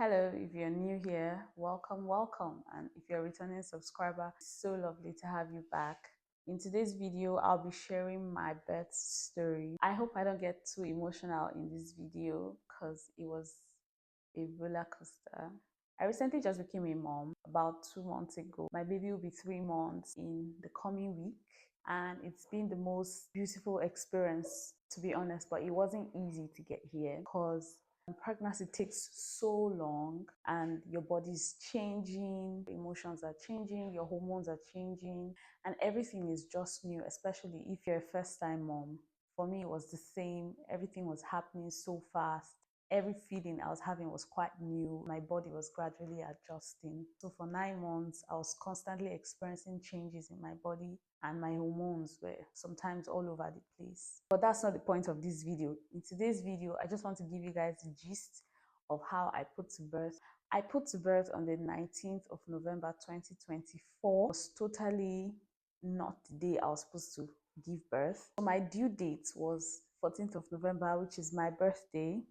Hello, if you're new here, welcome. And if you're a returning subscriber, it's so lovely to have you back. In today's video, I'll be sharing my birth story. I hope I don't get too emotional in this video because it was a roller coaster. I recently just became a mom about 2 months ago. My baby will be 3 months in the coming week. And it's been the most beautiful experience, to be honest, but it wasn't easy to get here because pregnancy takes so long and your body's changing, emotions are changing, your hormones are changing, and everything is just new, especially if you're a first-time mom. For me, it was the same. Everything was happening so fast. Every feeling I was having was quite new. My body was gradually adjusting. So for 9 months, I was constantly experiencing changes in my body, and my hormones were sometimes all over the place. But that's not the point of this video. In today's video, I just want to give you guys the gist of how I put to birth. I put to birth on the 19th of November 2024. It was totally not the day I was supposed to give birth. So my due date was 14th of November, which is my birthday.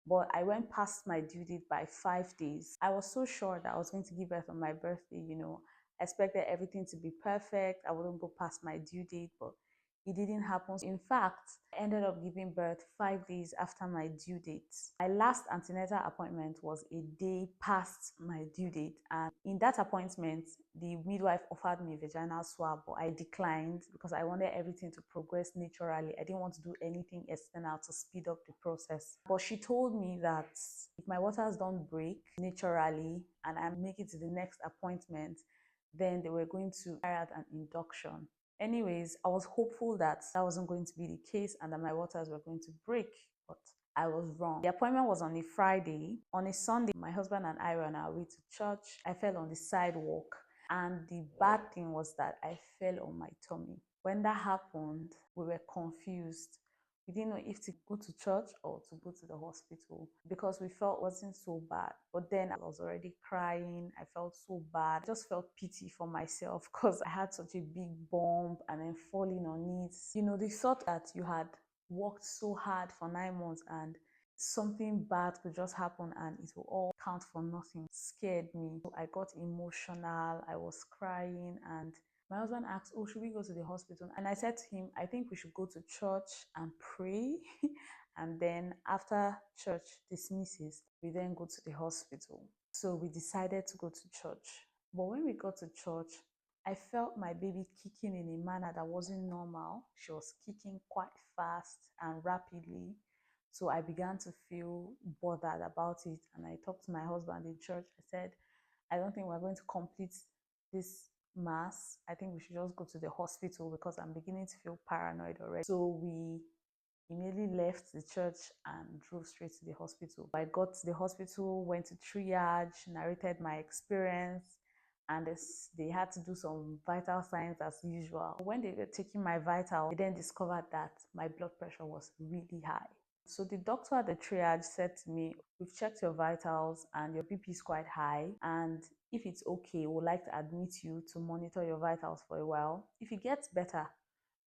But I went past my due date by 5 days. I was so sure that I was going to give birth on my birthday, I expected everything to be perfect. I wouldn't go past my due date, but it didn't happen. In fact, I ended up giving birth 5 days after my due date. My last antenatal appointment was a day past my due date. And in that appointment, the midwife offered me a vaginal swab, but I declined because I wanted everything to progress naturally. I didn't want to do anything external to speed up the process. But she told me that if my waters don't break naturally and I make it to the next appointment, then they were going to carry out an induction. Anyways, I was hopeful that that wasn't going to be the case and that my waters were going to break, but I was wrong. The appointment was on a Friday. On a Sunday, my husband and I were on our way to church. I fell on the sidewalk, and the bad thing was that I fell on my tummy. When that happened, we were confused. We didn't know if to go to church or to go to the hospital because we felt it wasn't so bad. But then I was already crying. I felt so bad. I just felt pity for myself because I had such a big bump and then falling on it. The thought that you had worked so hard for 9 months and something bad could just happen and it will all count for nothing scared me. So I got emotional. I was crying, and my husband asked, "Oh, should we go to the hospital?" And I said to him, "I think we should go to church and pray. And then after church dismisses, we then go to the hospital." So we decided to go to church. But when we got to church, I felt my baby kicking in a manner that wasn't normal. She was kicking quite fast and rapidly. So I began to feel bothered about it. And I talked to my husband in church. I said, "I don't think we're going to complete this mass. I think we should just go to the hospital because I'm beginning to feel paranoid already." So we immediately left the church and drove straight to the hospital. I got to the hospital, went to triage, narrated my experience, and they had to do some vital signs as usual. When they were taking my vital, they then discovered that my blood pressure was really high. So the doctor at the triage said to me, "We've checked your vitals and your BP is quite high, and if it's okay, we'd like to admit you to monitor your vitals for a while. If it gets better,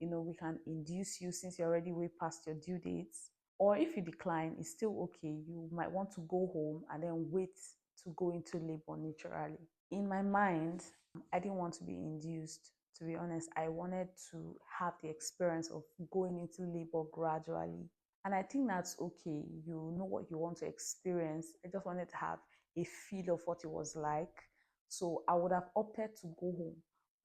we can induce you since you're already way past your due dates. Or if you decline, it's still okay. You might want to go home and then wait to go into labor naturally." In my mind, I didn't want to be induced. To be honest, I wanted to have the experience of going into labor gradually. And I think that's okay. You know what you want to experience. I just wanted to have a feel of what it was like. So I would have opted to go home.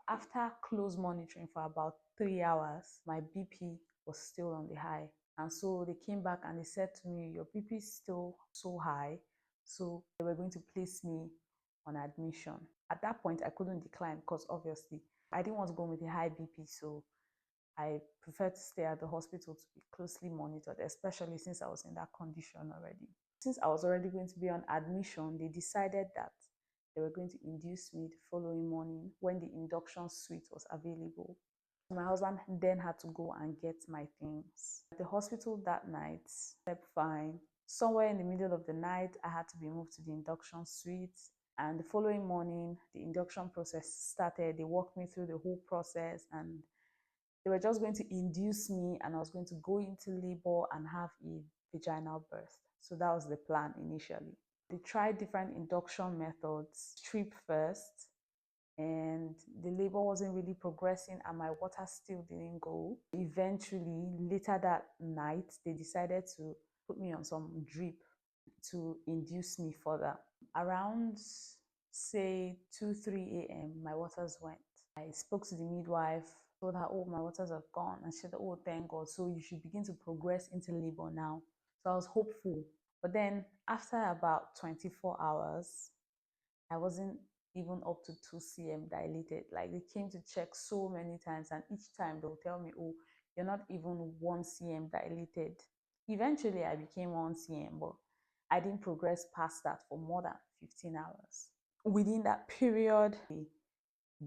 After close monitoring for about 3 hours, my BP was still on the high. And so they came back and they said to me, "Your BP is still so high." So they were going to place me on admission. At that point, I couldn't decline because obviously I didn't want to go with a high BP. So I preferred to stay at the hospital to be closely monitored, especially since I was in that condition already. Since I was already going to be on admission, they decided that they were going to induce me the following morning when the induction suite was available. My husband then had to go and get my things. At the hospital that night, slept fine. Somewhere in the middle of the night, I had to be moved to the induction suite. And the following morning, the induction process started. They walked me through the whole process, and they were just going to induce me, and I was going to go into labor and have a vaginal birth. So that was the plan initially. They tried different induction methods, strip first, and the labor wasn't really progressing and my water still didn't go. Eventually, later that night, they decided to put me on some drip to induce me further. Around, say, 2, 3 a.m., my waters went. I spoke to the midwife, told her, oh, my waters have gone. And she said, oh, thank God. So you should begin to progress into labor now. So I was hopeful. But then after about 24 hours, I wasn't even up to 2 cm dilated. Like they came to check so many times, and each time they'll tell me, oh, you're not even 1 cm dilated. Eventually, I became 1 cm, but I didn't progress past that for more than 15 hours. Within that period, the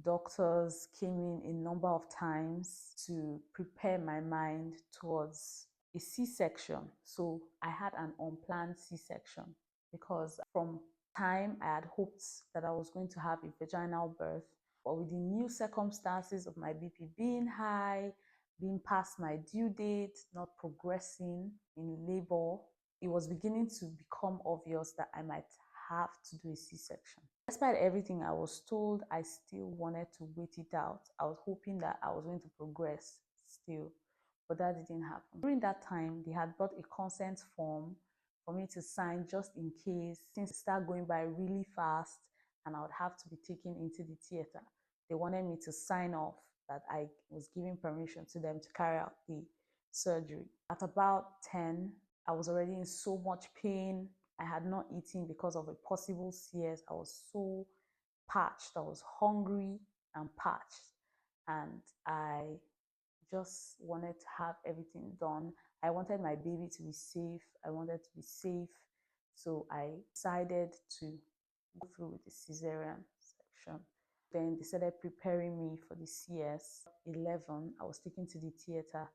doctors came in a number of times to prepare my mind towards a C-section. So I had an unplanned C-section because from time I had hoped that I was going to have a vaginal birth, but with the new circumstances of my BP being high, being past my due date, not progressing in labor, it was beginning to become obvious that I might have to do a C-section. Despite everything I was told, I still wanted to wait it out. I was hoping that I was going to progress still, but that didn't happen. During that time, they had brought a consent form for me to sign just in case things start going by really fast and I would have to be taken into the theater. They wanted me to sign off that I was giving permission to them to carry out the surgery. At about 10, I was already in so much pain. I had not eaten because of a possible CS. I was so parched. I was hungry and parched. And I just wanted to have everything done. I wanted my baby to be safe. I wanted to be safe. So I decided to go through with the cesarean section. Then they started preparing me for the CS. 11, I was taken to the theater.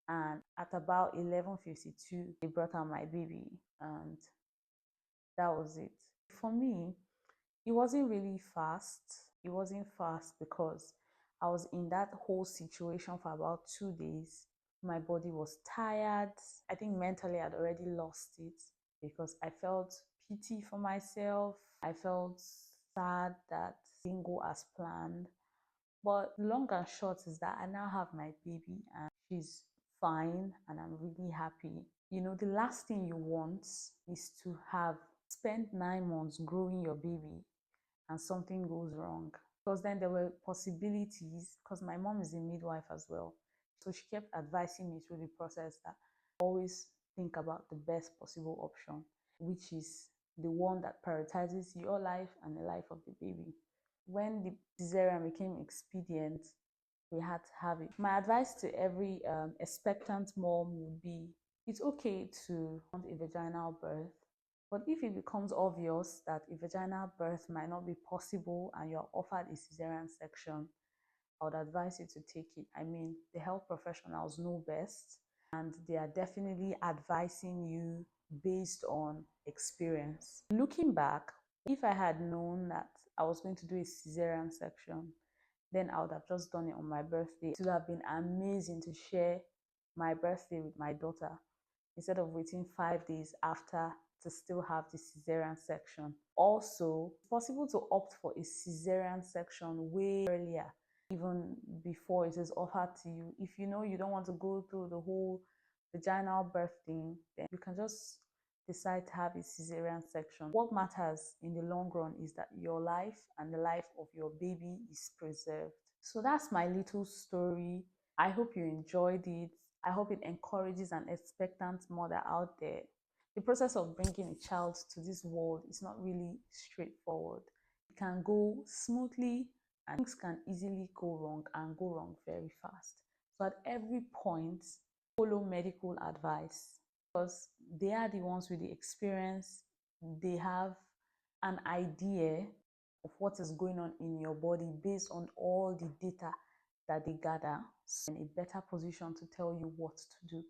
And at about 11:52, they brought out my baby. And that was it. For me, it wasn't really fast. It wasn't fast because I was in that whole situation for about 2 days. My body was tired. I think mentally I'd already lost it because I felt pity for myself. I felt sad that it didn't go as planned. But the long and short is that I now have my baby and she's fine and I'm really happy. You know, the last thing you want is to have spent 9 months growing your baby and something goes wrong. Because then there were possibilities, because my mom is a midwife as well. So she kept advising me through the process that always think about the best possible option, which is the one that prioritizes your life and the life of the baby. When the cesarean became expedient, we had to have it. My advice to every expectant mom would be, it's okay to want a vaginal birth, but if it becomes obvious that a vaginal birth might not be possible and you're offered a cesarean section, I would advise you to take it. I mean, the health professionals know best and they are definitely advising you based on experience. Looking back, if I had known that I was going to do a cesarean section, then I would have just done it on my birthday. It would have been amazing to share my birthday with my daughter instead of waiting 5 days after to still have the cesarean section. Also, it's possible to opt for a cesarean section way earlier, even before it is offered to you. If you know you don't want to go through the whole vaginal birth thing, then you can just decide to have a cesarean section. What matters in the long run is that your life and the life of your baby is preserved. So that's my little story. I hope you enjoyed it. I hope it encourages an expectant mother out there. The process of bringing a child to this world is not really straightforward. It can go smoothly and things can easily go wrong and go wrong very fast. So at every point, follow medical advice because they are the ones with the experience. They have an idea of what is going on in your body based on all the data that they gather, so in a better position to tell you what to do.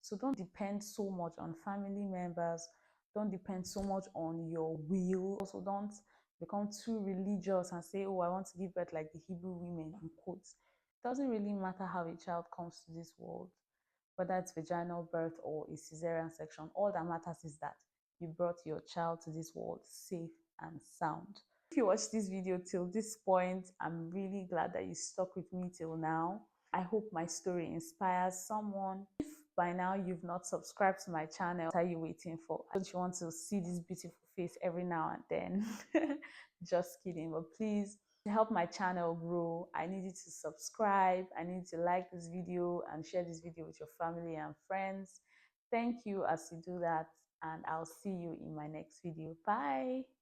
So don't depend so much on family members. Don't depend so much on your will. Also, don't become too religious and say, oh, I want to give birth like the Hebrew women, in quotes. It doesn't really matter how a child comes to this world, whether it's vaginal birth or a cesarean section. All that matters is that you brought your child to this world safe and sound. If you watched this video till this point, I'm really glad that you stuck with me till now. I hope my story inspires someone. If by now you've not subscribed to my channel, what are you waiting for? Don't you want to see this beautiful face every now and then? Just kidding, but please, to help my channel grow, I need you to subscribe. I need you to like this video and share this video with your family and friends. Thank you as you do that, and I'll see you in my next video. Bye.